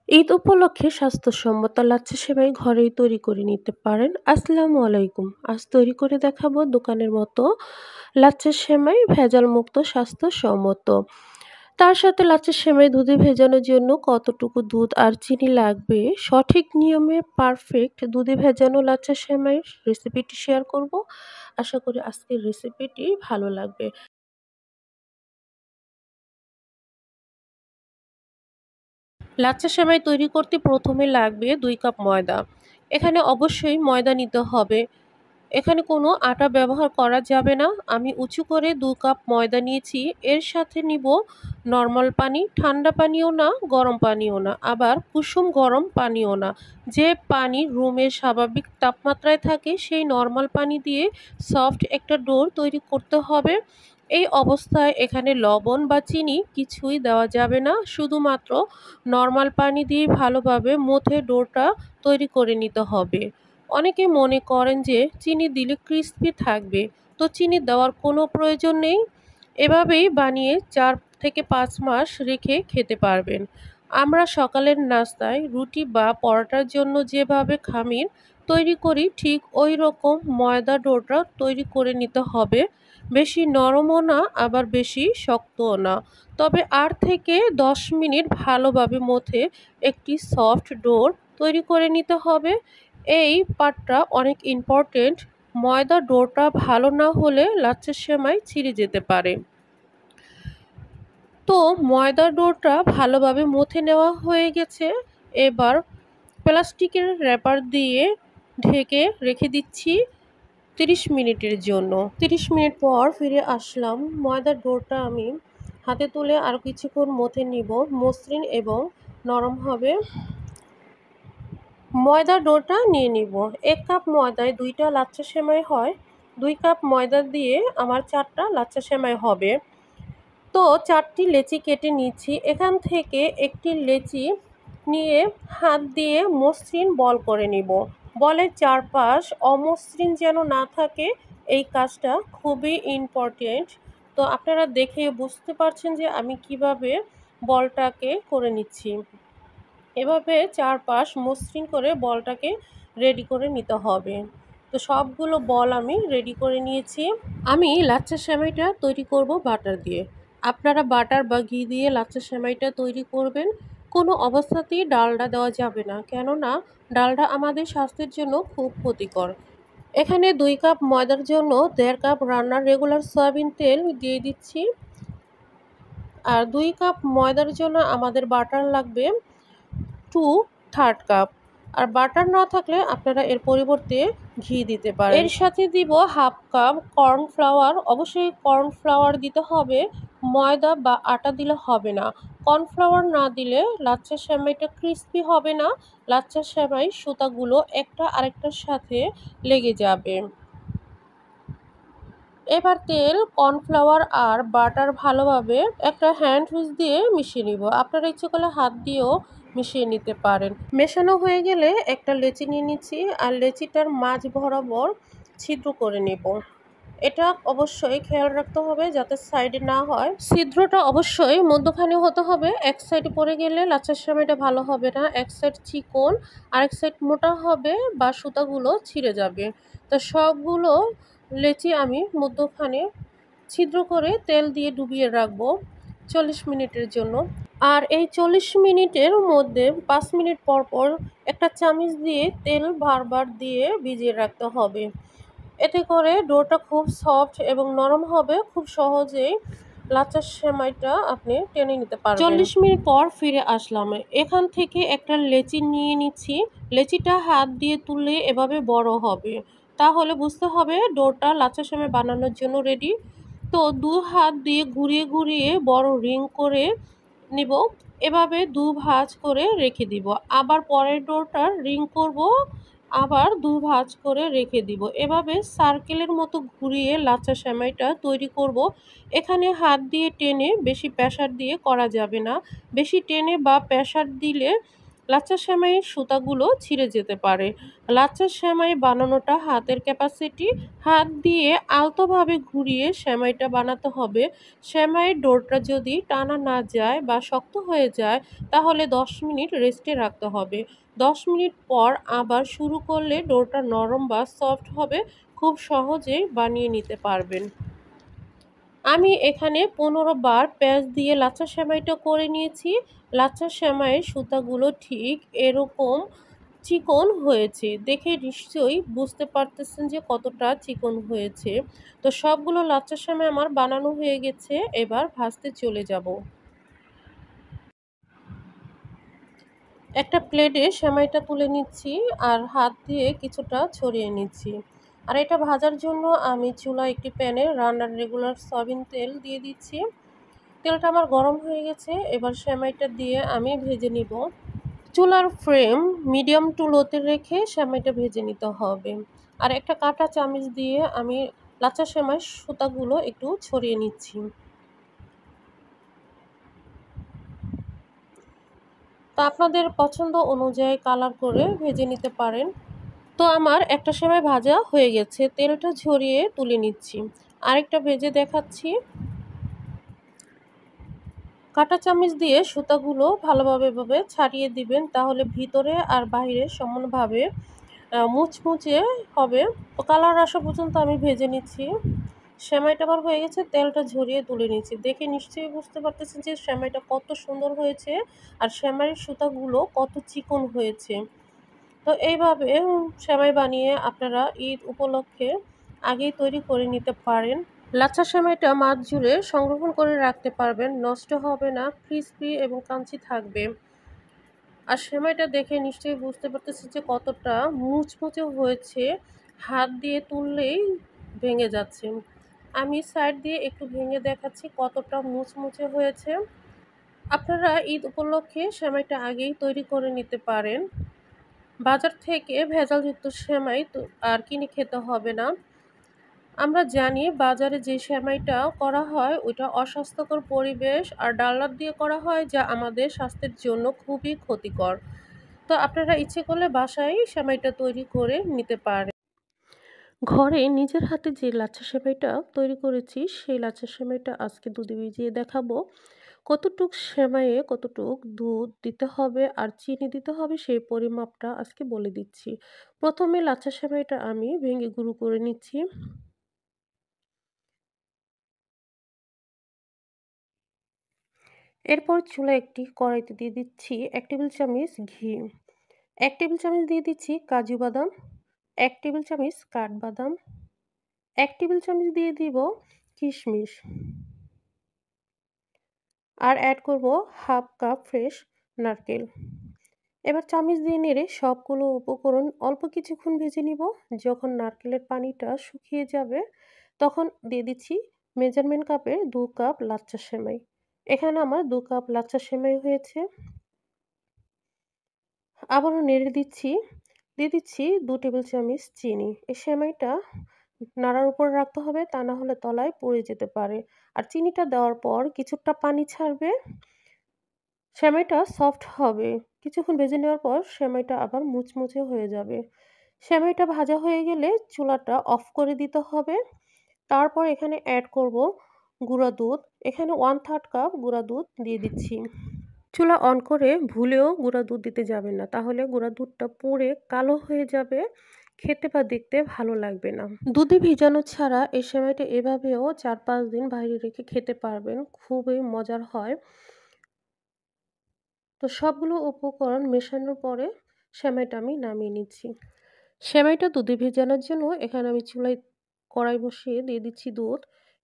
ঈদ উপলক্ষে স্বাস্থ্যসম্মত লাচ্ছা সেমাই ঘরেই তৈরি করে নিতে পারেন। আসসালামু আলাইকুম। আজ তৈরি করে দেখাবো দোকানের মতো লাচ্ছা সেমাই, ভেজাল মুক্ত, স্বাস্থ্যসম্মত। তার সাথে লাচ্ছা সেমাই দুধে ভেজানোর জন্য কতটুকু দুধ আর চিনি লাগবে, সঠিক নিয়মে পারফেক্ট দুধে ভেজানো লাচ্ছা সেমাইয়ের রেসিপিটি শেয়ার করব। আশা করি আজকের রেসিপিটি ভালো লাগবে। লাচ্ছা সেমাই তৈরি করতে প্রথমে লাগবে ২ কাপ ময়দা। এখানে অবশ্যই ময়দা নিতে হবে। এখানে কোনো আটা ব্যবহার করা যাবে না। আমি উঁচু করে ২ কাপ ময়দা নিয়েছি। এর সাথে নিব নরমাল পানি, ঠান্ডা পানিও না, গরম পানিও না, আবার কুসুম গরম পানিও না। যে পানি রুমের স্বাভাবিক তাপমাত্রায় থাকে সেই নরমাল পানি দিয়ে সফট একটা ডো তৈরি করতে হবে। এই অবস্থায় এখানে লবণ বা চিনি কিছুই দেওয়া যাবে না। শুধুমাত্র নরমাল পানি দিয়ে ভালোভাবে মথে ডোটা তৈরি করে নিতে হবে। অনেকে মনে করেন যে চিনি দিলে ক্রিস্পি থাকবে, তো চিনি দেওয়ার কোনো প্রয়োজন নেই। এভাবেই বানিয়ে ৪ থেকে ৫ মাস রেখে খেতে পারবেন। আমরা সকালের নাস্তায় রুটি বা পরোটার জন্য যেভাবে খামির তৈরি করি ঠিক ওই রকম ময়দা ডোটা তৈরি করে নিতে হবে। বেশি নরমও না, আবার বেশি শক্তও না। তবে ৮ থেকে ১০ মিনিট ভালোভাবে মথে একটি সফট ডো তৈরি করে নিতে হবে। এই পার্টটা অনেক ইম্পর্টেন্ট। ময়দা ডোটা ভালো না হলে লাচ্ছা সেমাই ছিঁড়ে যেতে পারে। তো ময়দা ডোটা ভালোভাবে মথে নেওয়া হয়ে গেছে। এবার প্লাস্টিকের র্যাপার দিয়ে ঢেকে রেখে দিচ্ছি ৩০ মিনিটের জন্য। ৩০ মিনিট পর ফিরে আসলাম। ময়দার ডোটা আমি হাতে তুলে আরও কিছুক্ষণ মথে নিব, মসৃণ এবং নরম হবে। ময়দার ডোটা নিয়ে নিব। ১ কাপ ময়দায় ২টা লাচ্ছা সেমাই হয়। ২ কাপ ময়দা দিয়ে আমার ৪টা লাচ্ছা সেমাই হবে। তো ৪টি লেচি কেটে নিচ্ছি। এখান থেকে একটি লেচি নিয়ে হাত দিয়ে মসৃণ বল করে নিব। বলের চারপাশ অমসৃণ যেন না থাকে, এই কাজটা খুবই ইম্পর্টেন্ট। তো আপনারা দেখে বুঝতে পারছেন যে আমি কিভাবে বলটাকে করে নিচ্ছি। এভাবে চারপাশ মসৃণ করে বলটাকে রেডি করে নিতে হবে। তো সবগুলো বল আমি রেডি করে নিয়েছি। আমি লাচ্ছা সেমাইটা তৈরি করব বাটার দিয়ে। আপনারা বাটার বা ঘি দিয়ে লাচ্ছা সেমাইটা তৈরি করবেন। কোনো অবস্থাতেই ডালডা দেওয়া যাবে না, কেননা ডালডা আমাদের স্বাস্থ্যের জন্য খুব ক্ষতিকর। এখানে ২ কাপ ময়দার জন্য ১.৫ কাপ রান্নার রেগুলার সয়াবিন তেল দিয়ে দিচ্ছি। আর ২ কাপ ময়দার জন্য আমাদের বাটার লাগবে 2/3 কাপ। আর বাটার না থাকলে আপনারা এর পরিবর্তে ঘি দিতে পারেন। এর সাথে দিব 1/2 কাপ কর্নফ্লাওয়ার। অবশ্যই কর্নফ্লাওয়ার দিতে হবে, ময়দা বা আটা দিলে হবে না। কর্নফ্লাওয়ার না দিলে লাচ্ছা সেমাইটা ক্রিস্পি হবে না। লাচ্ছা সেমাই সুতাগুলো একটা আরেকটার সাথে লেগে যাবে। এবার তেল, কর্নফ্লাওয়ার আর বাটার ভালোভাবে একটা হ্যান্ড হুইস দিয়ে মিশিয়ে নিব। আপনারা ইচ্ছে করলে হাত দিয়েও মিশিয়ে নিতে পারেন। মেশানো হয়ে গেলে একটা লেচি নিয়ে নিচ্ছি আর লেচিটার মাঝ বরাবর ছিদ্র করে নেব। এটা অবশ্যই খেয়াল রাখতে হবে যাতে সাইডে না হয়। ছিদ্রটা অবশ্যই মধ্যখানে হতে হবে। এক সাইডে পড়ে গেলে লাচ্ছা সেমাইটা ভালো হবে না। এক সাইড চিকন, আরেক সাইড মোটা হবে বা সুতাগুলো ছিঁড়ে যাবে। তো সবগুলো লেচি আমি মধ্যখানে ছিদ্র করে তেল দিয়ে ডুবিয়ে রাখবো ৪০ মিনিটের জন্য। আর এই ৪০ মিনিটের মধ্যে ৫ মিনিট পর পর একটা চামচ দিয়ে তেল বারবার দিয়ে ভিজিয়ে রাখতে হবে। এতে করে ডোটা খুব সফট এবং নরম হবে। খুব সহজেই লাচ্ছা সেমাইটা আপনি টেনে নিতে পারবেন। ৪০ মিনিট পর ফিরে আসলাম। এখান থেকে একটা লেচি নিয়ে নিচ্ছি। লেচিটা হাত দিয়ে তুললে এভাবে বড় হবে, তাহলে বুঝতে হবে ডোটা লাচ্ছা সেমাই বানানোর জন্য রেডি। তো ২ হাত দিয়ে ঘুরিয়ে ঘুরিয়ে বড় রিং করে নিব। এভাবে ২ ভাঁজ করে রেখে দিব। আবার পরের ডোটা রিং করব, আবার ২ ভাঁজ করে রেখে দিব। এভাবে সার্কেলের মতো ঘুরিয়ে লাচ্ছা সেমাইটা তৈরি করব। এখানে হাত দিয়ে টেনে বেশি প্রেসার দিয়ে করা যাবে না। বেশি টেনে বা প্রেসার দিলে লাচ্ছা সেমাইয়ের সুতাগুলো ছিঁড়ে যেতে পারে। লাচ্ছা সেমাই বানানোটা হাতের ক্যাপাসিটি। হাত দিয়ে আলতোভাবে ঘুরিয়ে সেমাইটা বানাতে হবে। সেমাইয়ের ডোরটা যদি টানা না যায় বা শক্ত হয়ে যায় তাহলে 10 মিনিট রেস্টে রাখতে হবে। 10 মিনিট পর আবার শুরু করলে ডোরটা নরম বা সফট হবে। খুব সহজেই বানিয়ে নিতে পারবেন। আমি এখানে 15 বার প্যাঁচ দিয়ে লাচ্ছা সেমাইটা করে নিয়েছি। লাচ্ছা সেমাইয়ের সুতাগুলো ঠিক এরকম চিকন হয়েছে। দেখে নিশ্চয়ই বুঝতে পারতেছেন যে কতটা চিকন হয়েছে। তো সবগুলো লাচ্ছা সেমাই আমার বানানো হয়ে গেছে। এবার ভাজতে চলে যাব। একটা প্লেটে সেমাইটা তুলে নিচ্ছি আর হাত দিয়ে কিছুটা ছড়িয়ে নিচ্ছি। আর এটা ভাজার জন্য আমি চুলায় একটি প্যানে রান্নার রেগুলার সয়াবিন তেল দিয়ে দিচ্ছি। তেলটা আমার গরম হয়ে গেছে। এবার সেমাইটা দিয়ে আমি ভেজে নিব। চুলার ফ্লেম মিডিয়াম টু লোতে রেখে সেমাইটা ভেজে নিতে হবে। আর একটা কাঁটা চামচ দিয়ে আমি লাচ্ছা সেমাইয়ের সুতাগুলো একটু ছড়িয়ে নিচ্ছি। তা আপনাদের পছন্দ অনুযায়ী কালার করে ভেজে নিতে পারেন। তো আমার একটা সেমাই ভাজা হয়ে গেছে। তেলটা ঝরিয়ে তুলে নিচ্ছি। আরেকটা ভেজে দেখাচ্ছি। কাঁটা চামচ দিয়ে সুতাগুলো ভালোভাবে এভাবে ছাড়িয়ে দিবেন, তাহলে ভিতরে আর বাইরে সমানভাবে মুচমুচে হবে। তো কালার আসা পর্যন্ত আমি ভেজে নিচ্ছি। সেমাইটা আমার হয়ে গেছে। তেলটা ঝরিয়ে তুলে নিচ্ছি। দেখে নিশ্চয়ই বুঝতে পারতেছেন যে সেমাইটা কত সুন্দর হয়েছে আর সেমাইয়ের সুতাগুলো কত চিকন হয়েছে। তো এইভাবে সেমাই বানিয়ে আপনারা ঈদ উপলক্ষে আগেই তৈরি করে নিতে পারেন। লাচ্ছা সেমাইটা মাস জুড়ে সংরক্ষণ করে রাখতে পারবেন, নষ্ট হবে না, ক্রিসপি এবং ক্রাঞ্চি থাকবে। আর সেমাইটা দেখে নিশ্চয়ই বুঝতে পারতেছেন যে কতটা মুচমুচে হয়েছে। হাত দিয়ে তুললেই ভেঙে যাচ্ছে। আমি সাইড দিয়ে একটু ভেঙে দেখাচ্ছি কতটা মুচমুচে হয়েছে। আপনারা ঈদ উপলক্ষে সেমাইটা আগেই তৈরি করে নিতে পারেন। বাজার থেকে ভেজালযুক্ত সেমাই তো আর কিনে খেতে হবে না। আমরা জানি বাজারে যে সেমাইটা করা হয় ওইটা অস্বাস্থ্যকর পরিবেশ আর ডালনাট দিয়ে করা হয়, যা আমাদের স্বাস্থ্যের জন্য খুবই ক্ষতিকর। তো আপনারা ইচ্ছে করলে বাসায় সেমাইটা তৈরি করে নিতে পারেন। ঘরে নিজের হাতে যে লাচ্ছা সেমাইটা তৈরি করেছি সেই লাচ্ছা সেমাইটা আজকে দুধে ভিজিয়ে দেখাবো। কতটুক সেমাইয়ে কতটুক দুধ দিতে হবে আর চিনি দিতে হবে সেই পরিমাপটা আজকে বলে দিচ্ছি। প্রথমে লাচ্ছা সেমাইটা আমি ভেঙে গুঁড়ো করে নিচ্ছি। এরপর চুলায় একটি কড়াইতে দিয়ে দিচ্ছি 1 টেবিল চামচ ঘি। 1 টেবিল চামচ দিয়ে দিচ্ছি কাজু বাদাম, 1 টেবিল চামচ কাঠবাদাম, 1 টেবিল চামচ দিয়ে দিব কিশমিশ। আর অ্যাড করব হাফ কাপ ফ্রেশ নারকেল। এবার চামচ দিয়ে নেড়ে সবগুলো উপকরণ অল্প কিছুক্ষণ ভেজে নিব। যখন নারকেলের পানিটা শুকিয়ে যাবে তখন দিয়ে দিচ্ছি মেজারমেন্ট কাপের 2 কাপ লাচ্ছা সেমাই। এখানে আমার 2 কাপ লাচ্ছা সেমাই হয়েছে। আবারও নেড়ে দিচ্ছি। দিয়ে দিচ্ছি 2 টেবিল চামচ চিনি। এই সেমাইটা নাড়ার উপর রাখতে হবে, তা না হলে তলায় পুড়ে যেতে পারে। আর চিনিটা দেওয়ার পর কিছুটা পানি ছাড়বে। সেমাইটা সফট হবে। কিছুক্ষণ ভেজে নেওয়ার পর সেমাইটা আবার মুচমুচে হয়ে যাবে। সেমাইটা ভাজা হয়ে গেলে চুলাটা অফ করে দিতে হবে। তারপর এখানে অ্যাড করব গুঁড়া দুধ। এখানে 1/3 কাপ গুঁড়া দুধ দিয়ে দিচ্ছি। চুলা অন করে ভুলেও গুঁড়া দুধ দিতে যাবেন না, তাহলে গুঁড়া দুধটা পুড়ে কালো হয়ে যাবে, খেতে বা দেখতে ভালো লাগবে না। দুধে ভিজানো ছাড়া এই সেমাইটা এভাবেও 4-5 দিন বাইরে রেখে খেতে পারবেন, খুবই মজার হয়। তো সবগুলো উপকরণ মেশানোর পরে সেমাইটা আমি নামিয়ে নিচ্ছি। সেমাইটা দুধে ভেজানোর জন্য এখানে আমি চুলায় কড়াই বসিয়ে দিয়ে দিচ্ছি দুধ।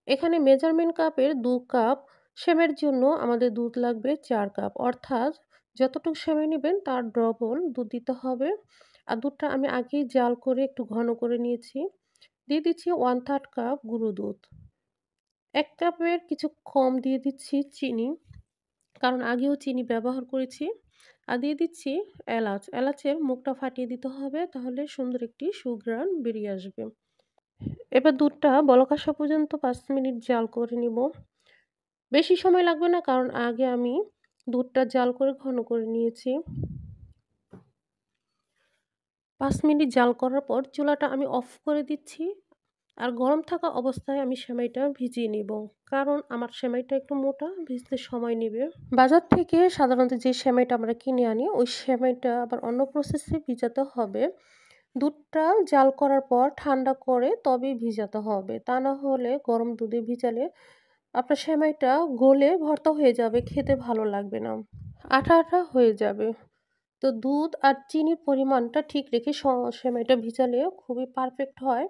এখানে মেজারমেন্ট কাপের 2 কাপ সেমাইয়ের জন্য আমাদের দুধ লাগবে 4 কাপ, অর্থাৎ যতটুকু সেমাই নেবেন তার ডবল দুধ দিতে হবে। আর দুধটা আমি আগেই জাল করে একটু ঘন করে নিয়েছি। দিয়ে দিচ্ছি 1/3 কাপ গুঁড়ো দুধ। 1 কাপের কিছু কম দিয়ে দিচ্ছি চিনি, কারণ আগেও চিনি ব্যবহার করেছি। আর দিয়ে দিচ্ছি এলাচ। এলাচের মুখটা ফাটিয়ে দিতে হবে, তাহলে সুন্দর একটি সুঘ্রাণ বেরিয়ে আসবে। এবার দুধটা বলক আসা পর্যন্ত 5 মিনিট জাল করে নিব। বেশি সময় লাগবে না, কারণ আগে আমি দুধটা জাল করে ঘন করে নিয়েছি। 5 মিনিট জাল করার পর চুলাটা আমি অফ করে দিচ্ছি। আর গরম থাকা অবস্থায় আমি সেমাইটা ভিজিয়ে নিব। কারণ আমার সেমাইটা একটু মোটা, ভিজতে সময় নিবে। বাজার থেকে সাধারণত যে সেমাইটা আমরা কিনে আনি, ওই সেমাইটা আবার অন্য প্রসেসে ভিজাতে হবে। দুধটা জাল করার পর ঠান্ডা করে তবেই ভিজাতে হবে। তা না হলে গরম দুধে ভিজালে আপনার সেমাইটা গলে ভর্তা হয়ে যাবে, খেতে ভালো লাগবে না। আঠা, আঠা হয়ে যাবে। তো দুধ আর চিনির পরিমাণটা ঠিক রেখে সেমাইটা ভিজালে খুবই পারফেক্ট হয়।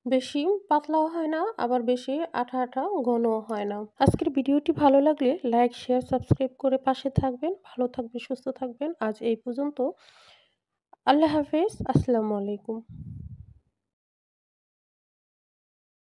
বেশি পাতলাও হয় না, আবার বেশি আঠা, আঠা ঘনও হয় না। আজকের ভিডিওটি ভালো লাগলে লাইক, শেয়ার, সাবস্ক্রাইব করে পাশে থাকবেন। ভালো থাকবেন, সুস্থ থাকবেন। আজ এই পর্যন্ত। আল্লাহ হাফেজ। আসসালামু আলাইকুম।